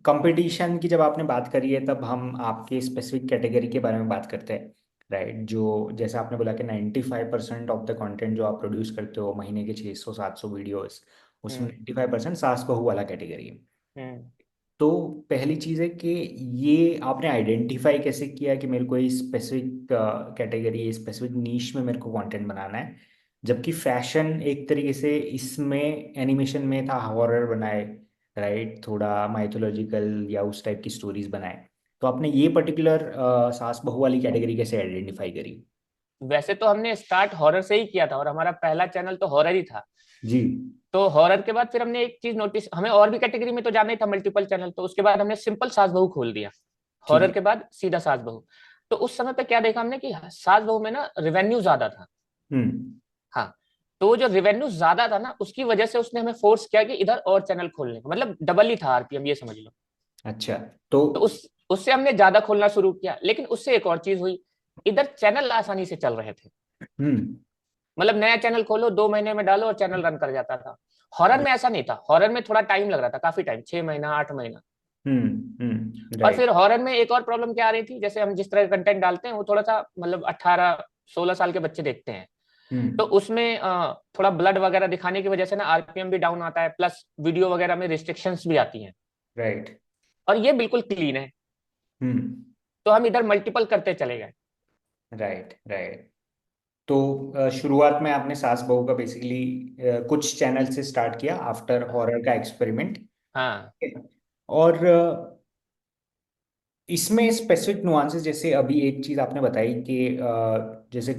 कंपटीशन की जब आपने बात करी है, तब हम आपके स्पेसिफिक कैटेगरी के बारे में बात करते हैं। राइट, जो जैसा आपने बोला कि 95% ऑफ द कंटेंट जो आप प्रोड्यूस करते हो महीने के 600-700 वीडियोस, उसमें हम्म 95% सास बहू वाला कैटेगरी है। हम्म। तो पहली चीज़ है कि ये आपने आइडेंटिफाई कैसे किया कि मेरे को ये स्पेसिफिक कैटेगरी, स्पेसिफिक नीश में मेरे को कंटेंट बनाना है, जबकि फैशन एक तरीके से इसमें एनिमेशन में था, हॉरर बनाए, राइट, थोड़ा माइथोलॉजिकल या उस टाइप की स्टोरीज बनाए। तो आपने ये पर्टिकुलर सास बहू वाली कैटेगरी कैसे आइडेंटिफाई करी? वैसे तो हमने स्टार्ट हॉरर से ही किया था, और हमारा पहला चैनल तो हॉरर ही था। जी। तो हॉरर के बाद फिर हमने एक चीज नोटिस, हमें और भी कैटेगरी में तो जाना ही था, मल्टीपल चैनल, तो उसके बाद हमने सिंपल सास बहू खोल दिया। हॉरर ठीक। के बाद सीधा सास बहू। तो उस समय पे क्या देखा हमने कि सास बहू में ना रिवेन्यू ज्यादा था। हम्म। हाँ। तो वो जो रिवेन्यू ज्यादा था ना, उसकी वजह से उसने हमें फोर्स किया कि इधर और चैनल खोलने का, मतलब डबल ही था आरपीएम, ये समझ लो। अच्छा। तो तो उससे हमने ज्यादा खोलना शुरू किया, लेकिन उससे एक और चीज हुई, इधर चैनल आसानी से चल रहे थे। हम्म। मतलब नया चैनल खोलो, 2 महीने में डालो और चैनल रन कर जाता था। हॉरर में ऐसा नहीं था, हॉरर में थोड़ा टाइम लग रहा था, काफी टाइम, 6 महीना 8 महीना। और राइट। फिर हॉरर में एक और प्रॉब्लम क्या आ रही थी, जैसे हम जिस तरह का कंटेंट डालते हैं वो थोड़ा सा मतलब 18-16 साल के बच्चे देखते हैं। तो हम्म। उसमें थोड़ा ब्लड वगैरह दिखाने की वजह से ना आरपीएम भी डाउन आता है, प्लस वीडियो वगैरह में रिस्ट्रिक्शंस भी आती हैं। राइट। और ये बिल्कुल क्लीन है, हम्म। तो हम इधर मल्टीपल करते चले गए। Right, right. तो शुरुआत में आपने सास बहू का बेसिकली कुछ चैनल से स्टार्ट किया आफ्टर हॉरर का एक्सपेरिमेंट। हाँ और इसमें स्पेसिफिक नुआंसेस, जैसे अभी एक चीज आपने बताई कि जैसे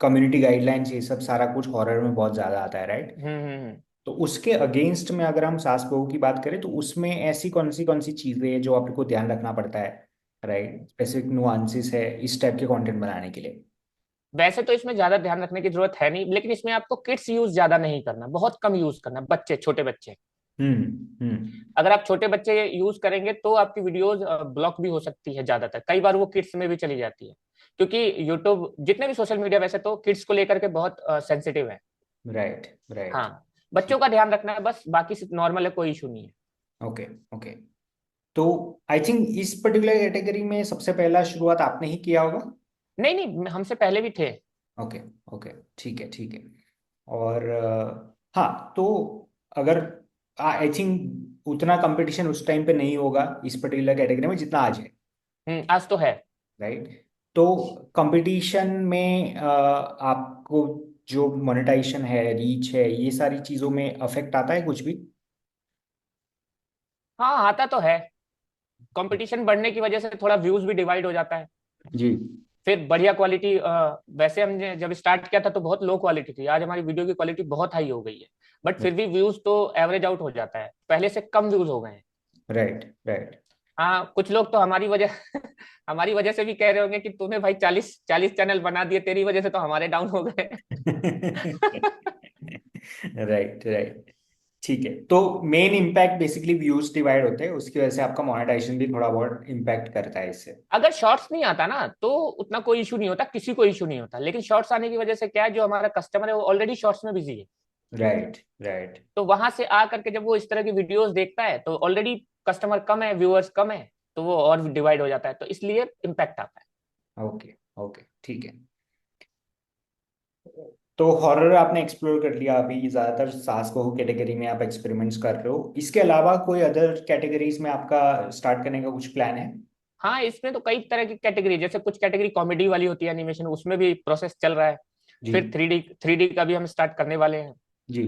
कम्युनिटी गाइडलाइंस ये सब सारा कुछ हॉरर में बहुत ज्यादा आता है, राइट? हम्म। तो उसके अगेंस्ट में अगर हम सास बहू की बात करें तो उसमें ऐसी कौन सी चीजें हैं जो आपको ध्यान रखना पड़ता है, राइट? स्पेसिफिक नुआंसेस है इस टाइप के कंटेंट बनाने के लिए। वैसे तो इसमें ज्यादा ध्यान रखने की जरूरत है नहीं, लेकिन इसमें आपको किड्स यूज ज्यादा नहीं करना, बहुत कम यूज करना, बच्चे, छोटे बच्चे। हम्म। अगर आप छोटे बच्चे यूज करेंगे तो आपकी वीडियोस ब्लॉक भी हो सकती है, ज्यादातर कई बार वो किड्स में भी चली जाती है, क्योंकि यूट्यूब जितने भी सोशल मीडिया वैसे तो किड्स को लेकर के बहुत सेंसिटिव है। Right right. हाँ, बच्चों का ध्यान रखना है बस, बाकी सिर्फ नॉर्मल है, कोई इशू नहीं है। Okay okay. तो आई थिंक इस पर्टिकुलर कैटेगरी में सबसे पहला शुरुआत आपने ही किया होगा। नहीं नहीं, हमसे पहले भी थे। ओके ओके, ठीक है ठीक है। और हाँ, तो अगर आई थिंक उतना कंपटीशन उस टाइम पे नहीं होगा इस पर्टिकुलर कैटेगरी में जितना आज है, आज तो है। राइट? तो कंपटीशन में आपको जो मोनेटाइजेशन है, रीच है, ये सारी चीज़ों में अफेक्ट आता है कुछ भी? हाँ, आता तो है। कंपटीशन बढ़ने की वजह से थोड़ा व्यूज भी डिवाइड हो जाता है। जी। फिर बढ़िया क्वालिटी, वैसे हमने जब स्टार्ट किया था तो बहुत लो क्वालिटी थी, आज हमारी वीडियो की क्वालिटी बहुत हाई हो गई है, बट फिर भी व्यूज तो एवरेज आउट हो जाता है, पहले से कम व्यूज हो गए हैं। Right right. हाँ, कुछ लोग तो हमारी वजह हमारी वजह से भी कह रहे होंगे कि तूने भाई 40 चैनल बना दिए, तेरी वजह से तो हमारे डाउन हो गए। Right right. ठीक है, तो main impact basically views divide होते हैं, उसकी वजह से आपका मोनेटाइजेशन भी थोड़ा बहुत इम्पैक्ट करता है इससे। अगर शॉर्ट्स नहीं आता ना तो उतना कोई इशू नहीं होता, किसी को इशू नहीं होता, लेकिन शॉर्ट्स आने की वजह से क्या है, जो हमारा कस्टमर है वो ऑलरेडी शॉर्ट्स में बिजी है, राइट राइट। तो वहां से आ करके जब वो इस तरह की वीडियोस देखता है तो ऑलरेडी कस्टमर कम है, व्यूअर्स कम है, तो वो और डिवाइड हो जाता है, तो इसलिए इम्पैक्ट आता है। ओके ओके, ठीक है। तो हॉरर आपने एक्सप्लोर कर लिया, अभी ज्यादातर सास बहू कैटेगरी में आप एक्सपेरिमेंट्स कर रहे हो, इसके अलावा कोई अदर कैटेगरीज में आपका स्टार्ट करने का कुछ प्लान है? हाँ, इसमें तो कई तरह की कैटेगरी, जैसे कुछ कैटेगरी कॉमेडी वाली होती है, एनिमेशन, उसमें भी प्रोसेस चल रहा है। जी फिर थ्री डी का भी हम स्टार्ट करने वाले हैं। जी।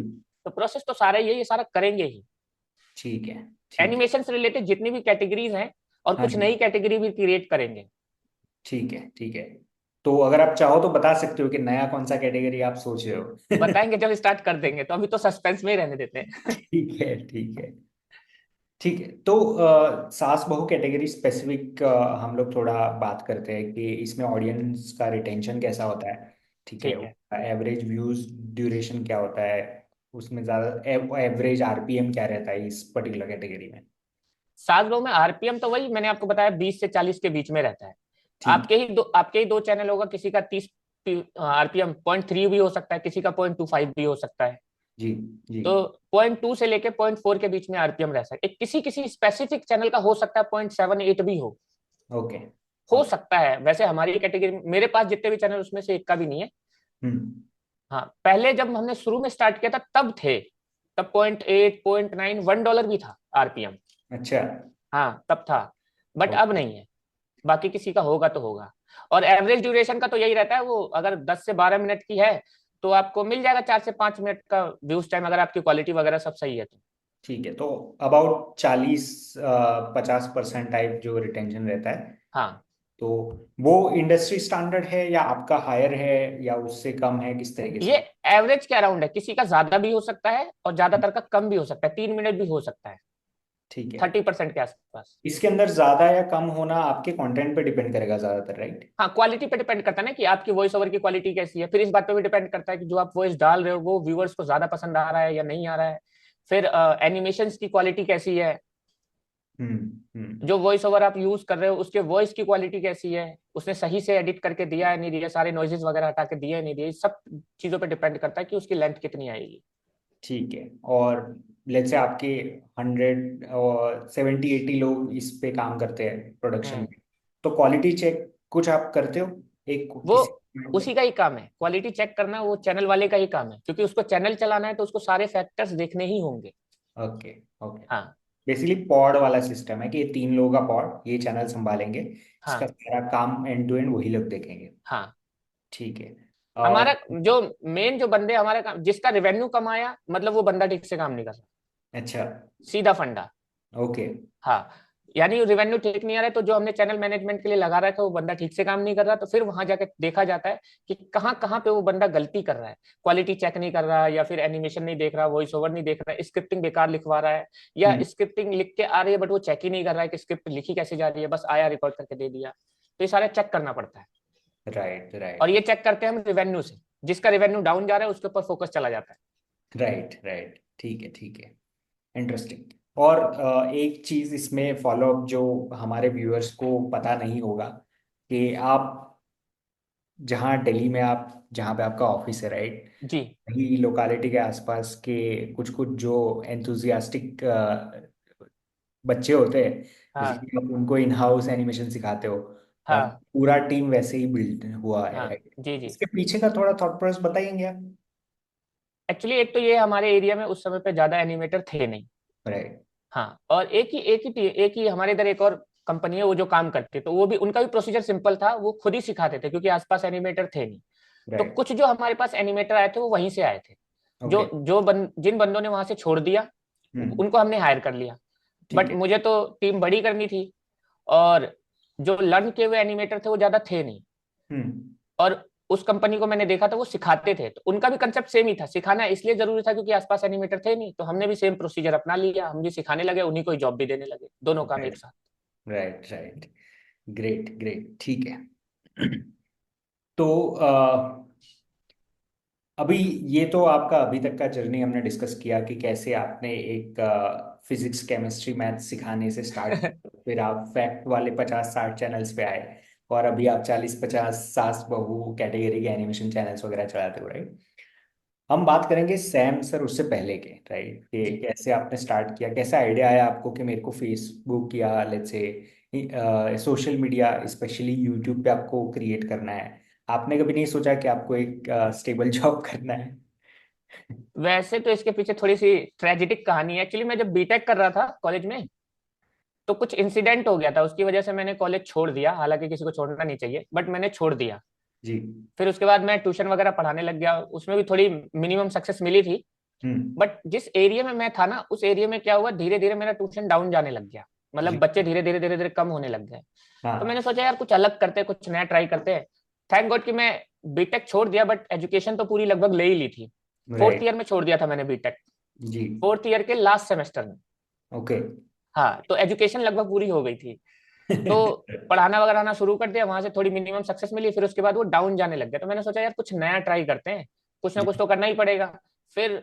तो प्रोसेस तो सारा ये सारा करेंगे ही। ठीक है ठीक है। एनिमेशन से रिलेटेड जितनी भी कैटेगरीज हैं, और हाँ कुछ जी। नई कैटेगरी भी क्रिएट करेंगे। ठीक है ठीक है। तो अगर आप चाहो तो बता सकते हो कि नया कौन सा कैटेगरी आप सोच रहे हो? बताएंगे जब स्टार्ट कर देंगे, तो अभी तो सस्पेंस में ही रहने देते हैं। ठीक है ठीक है। ठीक है, तो सास बहू कैटेगरी स्पेसिफिक हम लोग थोड़ा बात करते हैं कि इसमें ऑडियंस का रिटेंशन कैसा होता है। ठीक है, ठीक है। एवरेज व्यूज ड्यूरेशन क्या होता है, उसमें ज़्यादा एवरेज आरपीएम क्या रहता है इस पर्टिकुलर कैटेगरी में? सात गो में आरपीएम तो वही मैंने आपको बताया, 20 से 40 के बीच में रहता है। ठीक। आपके ही दो चैनल होगा, किसी का 30 आरपीएम 0.3 भी हो सकता है, किसी का 0.25 भी हो सकता है। जी जी। तो 0.2 से लेके 0.4 के बीच में आरपीएम रह सकता है, किसी किसी स्पेसिफिक चैनल का हो सकता है 0.78 भी ओके हो ओके। सकता है। वैसे हमारी कैटेगरी, मेरे पास जितने भी चैनल उसमें से एक का भी नहीं है। हम्म। हाँ, पहले जब हमने शुरू में स्टार्ट किया था तब थे, तब 0.8, 0.9, $1 भी था आरपीएम। अच्छा। हाँ, तब था, बट अब ओके। नहीं है। बाकी किसी का होगा तो होगा। और एवरेज ड्यूरेशन का तो यही रहता है, वो अगर 10 से 12 मिनट की है तो आपको मिल जाएगा 4 से 5 मिनट का व्यूज टाइम, अगर आपकी क्वालिटी वगैरह सब सही है तो। ठीक है, तो अबाउट 40-50% टाइप जो रिटेंशन रहता है, हाँ, तो वो इंडस्ट्री स्टैंडर्ड है या आपका हायर है या उससे कम है, किस तरीके ये से? एवरेज के अराउंड है, किसी का ज्यादा भी हो सकता है और ज्यादातर का कम भी हो सकता है, 3 मिनट भी हो सकता है, ठीक है। 30% के आसपास। इसके अंदर ज्यादा या कम होना आपके कंटेंट पे डिपेंड करेगा ज्यादातर, राइट? हाँ, क्वालिटी पे डिपेंड करता है ना, कि आपकी वॉइस ओवर की क्वालिटी कैसी है, फिर इस बात पे भी डिपेंड करता है कि जो आप वॉइस डाल रहे हो वो व्यूअर्स को ज्यादा पसंद आ रहा है या नहीं आ रहा है। फिर एनिमेशंस की क्वालिटी कैसी है, हम्म। जो वॉइस ओवर आप यूज कर रहे हो उसके वॉइस की क्वालिटी कैसी है, उसने सही से एडिट करके दिया है नहीं दिया, सारे नॉइजेस वगैरह हटा के दिया है नहीं दिया, सब चीजों पे डिपेंड करता है कि उसकी लेंथ कितनी आएगी। ठीक है। और लेट्स से आपके 170-80 लोग इस पे काम करते हैं प्रोडक्शन हम्म। में, तो क्वालिटी चेक कुछ आप करते हो एक वो किसी पे? उसी का ही काम है, क्वालिटी चेक करना वो चैनल वाले का ही काम है, क्योंकि उसको चैनल चलाना है तो उसको सारे फैक्टर्स देखने ही होंगे। Okay okay. हाँ। बेसिकली पॉड वाला सिस्टम है कि ये 3 लोगों का पॉड ये चैनल संभालेंगे, इसका हाँ। सारा काम एंड टू एंड वही लोग देखेंगे। हाँ, ठीक है। हमारा जो मेन जो बंदे हमारे काम, जिसका रेवेन्यू कमाया, मतलब वो बंदा ठीक से काम नहीं कर सकता, अच्छा। सीधा फंडा। ओके। हाँ, यानी रेवेन्यू ठीक नहीं आ रहा है, तो जो हमने चैनल मैनेजमेंट के लिए लगा रखा है वो बंदा ठीक से काम नहीं कर रहा, तो फिर वहां जाकर देखा जाता है कि कहाँ कहाँ पे वो बंदा गलती कर रहा है। क्वालिटी चेक नहीं कर रहा, या फिर एनिमेशन नहीं देख रहा, वॉइस ओवर नहीं देख रहा है, स्क्रिप्टिंग बेकार लिखवा रहा है, या हम्म। स्क्रिप्टिंग लिख के आ रही है बट वो चेक ही नहीं कर रहा है कि स्क्रिप्ट लिखी कैसे जा रही है, बस आया रिकॉर्ड करके दे दिया। तो ये सारा चेक करना पड़ता है। राइट और राइट ये चेक करते हैं हम रिवेन्यू से, जिसका रिवेन्यू डाउन जा रहा है उसके ऊपर फोकस चला जाता है। राइट राइट, ठीक है ठीक है, इंटरेस्टिंग। और एक चीज इसमें फॉलोअप जो हमारे व्यूअर्स को पता नहीं होगा, कि आप जहाँ दिल्ली में आप जहाँ पे आपका ऑफिस है, राइट, जी। वही लोकालिटी के आसपास के कुछ कुछ जो एंथुजियास्टिक बच्चे होते हैं, हाँ बेसिकली आप उनको इन हाउस एनिमेशन सिखाते हो, और हाँ पूरा टीम वैसे ही बिल्ड हुआ है, हाँ। राइट। जी जी। इसके पीछे का थोड़ा थॉट प्रोसेस बताएंगे आप? एक्चुअली एक तो ये हमारे एरिया में उस समय पे ज्यादा एनिमेटर थे नहीं। राइट हाँ, और एक ही हमारे इधर एक और कंपनी है वो जो काम करती है, तो वो भी उनका भी प्रोसीजर सिंपल था, वो खुद ही सिखाते थे क्योंकि आसपास एनिमेटर थे नहीं। तो राइट। कुछ जो हमारे पास एनिमेटर आए थे वो वहीं से आए थे। ओके। जिन बंदों ने वहां से छोड़ दिया हम्म। उनको हमने हायर कर लिया। ठीक बट है। मुझे तो टीम बड़ी करनी थी, और जो लर्न किए हुए एनिमेटर थे वो ज्यादा थे नहीं। हम्म। और उस कंपनी को मैंने देखा था वो सिखाते थे, तो उनका भी कंसेप्ट सेम ही था, सिखाना इसलिए जरूरी था क्योंकि आसपास एनिमेटर थे नहीं, तो हमने भी सेम प्रोसीजर अपना लिया, हम भी सिखाने लगे, उन्हीं को जॉब भी देने लगे, दोनों काम एक राइट साथ। राइट राइट, ग्रेट ग्रेट, ठीक है। तो अभी ये तो आपका अभी तक का जर्नी हमने डिस्कस किया कि कैसे आपने एक फिजिक्स केमिस्ट्री मैथ सिखाने से स्टार्ट, फिर आप फैक्ट वाले 50-60 चैनल्स पे आए, और अभी आप 40-50 सास बहू कैटेगरी के एनिमेशन चैनल्स वगैरह चलाते हो, राइट। हम बात करेंगे सैम सर उससे पहले के, राइट, कि जी। कैसे आपने स्टार्ट किया, कैसे आइडिया आया आपको कि मेरे को फेसबुक या let's say social media specially YouTube पे आपको क्रिएट करना है। आपने कभी नहीं सोचा कि आपको एक स्टेबल जॉब करना है? वैसे तो इसके पीछे थोड़ी सी ट्रेजिडिक कहानी है। एक्चुअली मैं जब बीटेक कर रहा था कॉलेज में, तो कुछ इंसिडेंट हो गया था, उसकी वजह से मैंने कॉलेज छोड़ दिया, हालांकि किसी को छोड़ना नहीं चाहिए बट मैंने छोड़ दिया। जी। फिर उसके बाद मैं ट्यूशन वगैरह पढ़ाने लग गया, उसमें भी थोड़ी मिनिमम सक्सेस मिली थी। हम्म। बट जिस एरिया में मैं था ना, उस एरिया में क्या हुआ, धीरे धीरे मेरा ट्यूशन डाउन जाने लग गया, मतलब जी। बच्चे धीरे धीरे कम होने लग गए। तो मैंने हाँ। सोचा यार कुछ अलग करते हैं, कुछ नया ट्राई करते हैं। थैंक गॉड कि मैं बीटेक छोड़ दिया, बट एजुकेशन तो पूरी लगभग ले ही ली थी। Fourth right. ईयर में छोड़ दिया था मैंने बीटेक, जी। फोर्थ ईयर के लास्ट सेमेस्टर में। ओके। हाँ, तो एजुकेशन लगभग पूरी हो गई थी। तो पढ़ाना वगैरह शुरू कर दिया, वहां से थोड़ी मिनिमम सक्सेस मिली, फिर उसके बाद वो डाउन जाने लग गया। तो मैंने सोचा यार कुछ नया ट्राई करते हैं, कुछ ना जी। कुछ तो करना ही पड़ेगा। फिर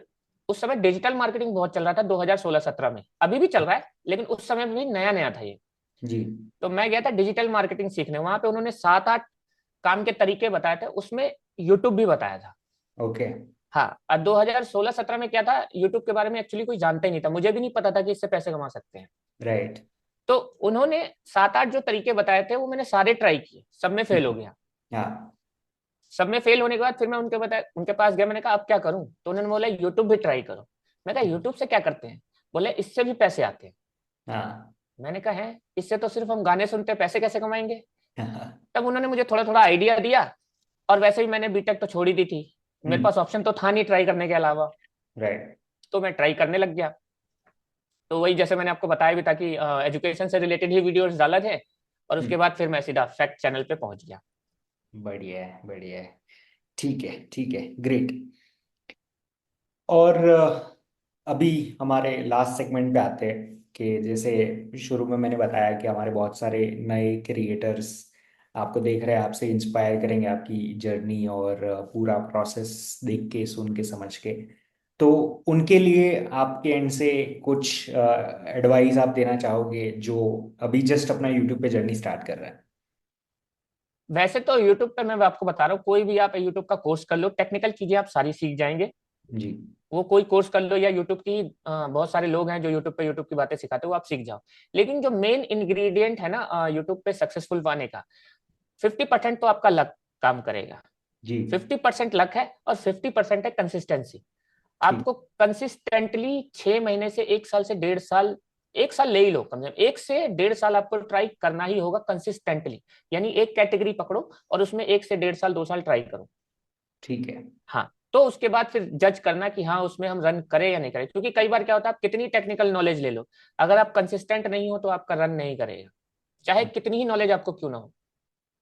उस समय डिजिटल मार्केटिंग बहुत चल रहा था 2016-17 में, अभी भी चल रहा है लेकिन उस समय भी नया नया था ये। जी। तो मैं गया था डिजिटल मार्केटिंग सीखने, वहां पे उन्होंने 7-8 काम के तरीके बताए थे, उसमें यूट्यूब भी बताया था। ओके। हाँ, और 2016-17 में क्या था, यूट्यूब के बारे में एक्चुअली कोई जानता ही नहीं था, मुझे भी नहीं पता था कि इससे पैसे कमा सकते हैं। राइट। तो उन्होंने 7-8 जो तरीके बताए थे वो मैंने सारे ट्राई किए, सब में फेल हो गया। हाँ। सब में फेल होने के बाद फिर मैं उनके पास गया, मैंने कहा अब क्या करूं, तो उन्होंने बोला यूट्यूब भी ट्राई करो। मैं कहा यूट्यूब से क्या करते हैं, बोले इससे भी पैसे आते हैं। हाँ। मैंने कहा है, इससे तो सिर्फ हम गाने सुनते हैं, पैसे कैसे कमाएंगे। हाँ। तब उन्होंने मुझे थोड़ा थोड़ा आइडिया दिया, और वैसे भी मैंने बीटेक तो छोड़ ही दी थी, मेरे पास ऑप्शन तो था नहीं ट्राई करने के अलावा। राइट। तो मैं ट्राई करने लग गया। तो वही जैसे मैंने आपको बताया भी था कि एजुकेशन से रिलेटेड ही वीडियोस डाला थे, और उसके बाद फिर मैं सीधा फैक्ट चैनल पे पहुंच गया। बढ़िया है बढ़िया है, ठीक है, ग्रेट। और अभी हमारे लास्ट सेगमेंट पे आते हैं, कि जैसे शुरू में मैंने बताया कि हमारे बहुत सारे नए क्रिएटर्स आपको देख रहे हैं, आपसे इंस्पायर करेंगे आपकी जर्नी और पूरा प्रोसेस देख के, सुन के, समझ के। तो उनके लिए आपके एंड से कुछ एडवाइस आप देना चाहोगे जो अभी जस्ट अपना यूट्यूब पे जर्नी स्टार्ट कर रहा है? वैसे तो यूट्यूब पे मैं आपको बता रहा हूँ, कोई भी आप यूट्यूब का कोर्स कर लो, टेक्निकल चीजें आप सारी सीख जाएंगे। जी। वो कोई कोर्स कर लो, या यूट्यूब की बहुत सारे लोग हैं जो यूट्यूब की बातें सिखाते हैं, वो आप सीख जाओ। लेकिन जो मेन इंग्रेडिएंट है ना यूट्यूब पे सक्सेसफुल पाने का, 50% तो आपका लक काम करेगा। जी। 50% लक है और 50% है कंसिस्टेंसी। ठीक। आपको कंसिस्टेंटली 6 महीने से 1 साल से 1.5 साल, 1 साल ले ही लो, कम से कम 1 से 1.5 साल आपको ट्राई करना ही होगा कंसिस्टेंटली। यानी एक कैटेगरी पकड़ो और उसमें 1 से 1.5 साल 2 साल ट्राई करो। ठीक है। हाँ, तो उसके बाद फिर जज करना कि हाँ उसमें हम रन करें या नहीं करें, क्योंकि कई बार क्या होता है आप कितनी टेक्निकल नॉलेज ले लो, अगर आप कंसिस्टेंट नहीं हो तो आपका रन नहीं करेगा, चाहे कितनी ही नॉलेज आपको क्यों ना हो।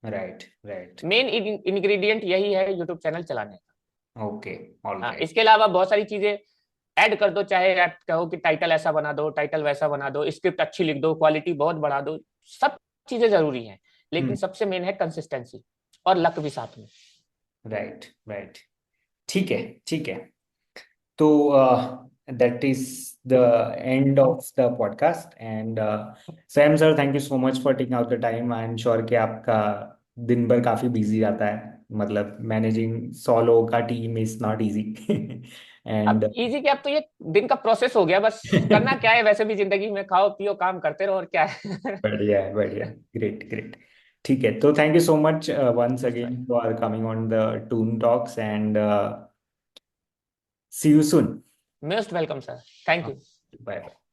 Right right. मेन इंग्रेडिएंट यही है यूट्यूब चैनल चलाने का। ओके, ऑल हाँ, राइट। इसके अलावा बहुत सारी चीजें ऐड कर दो, चाहे आप कहो कि टाइटल ऐसा बना दो, टाइटल वैसा बना दो, स्क्रिप्ट अच्छी लिख दो, क्वालिटी बहुत बढ़ा दो, सब चीजें जरूरी हैं, लेकिन सबसे मेन है कंसिस्टेंसी और लक भी साथ में। राइट राइट, ठीक है ठीक है। तो that is the end of the podcast, and Sam sir, thank you so much for taking out the time. I am sure कि आपका दिन भर काफी बिजी जाता है, मतलब मैनेजिंग 100 लोगों का टीम इज नॉट इजी अब एंड इजी क्या, अब तो ये दिन का प्रोसेस हो गया, बस करना क्या है, वैसे भी जिंदगी में खाओ पियो काम करते रहो और क्या है। बढ़िया है बढ़िया, ग्रेट ग्रेट। ठीक है, तो thank you so much once again for coming on the toon talks, and see you soon. Most welcome sir, thank you. Bye bye.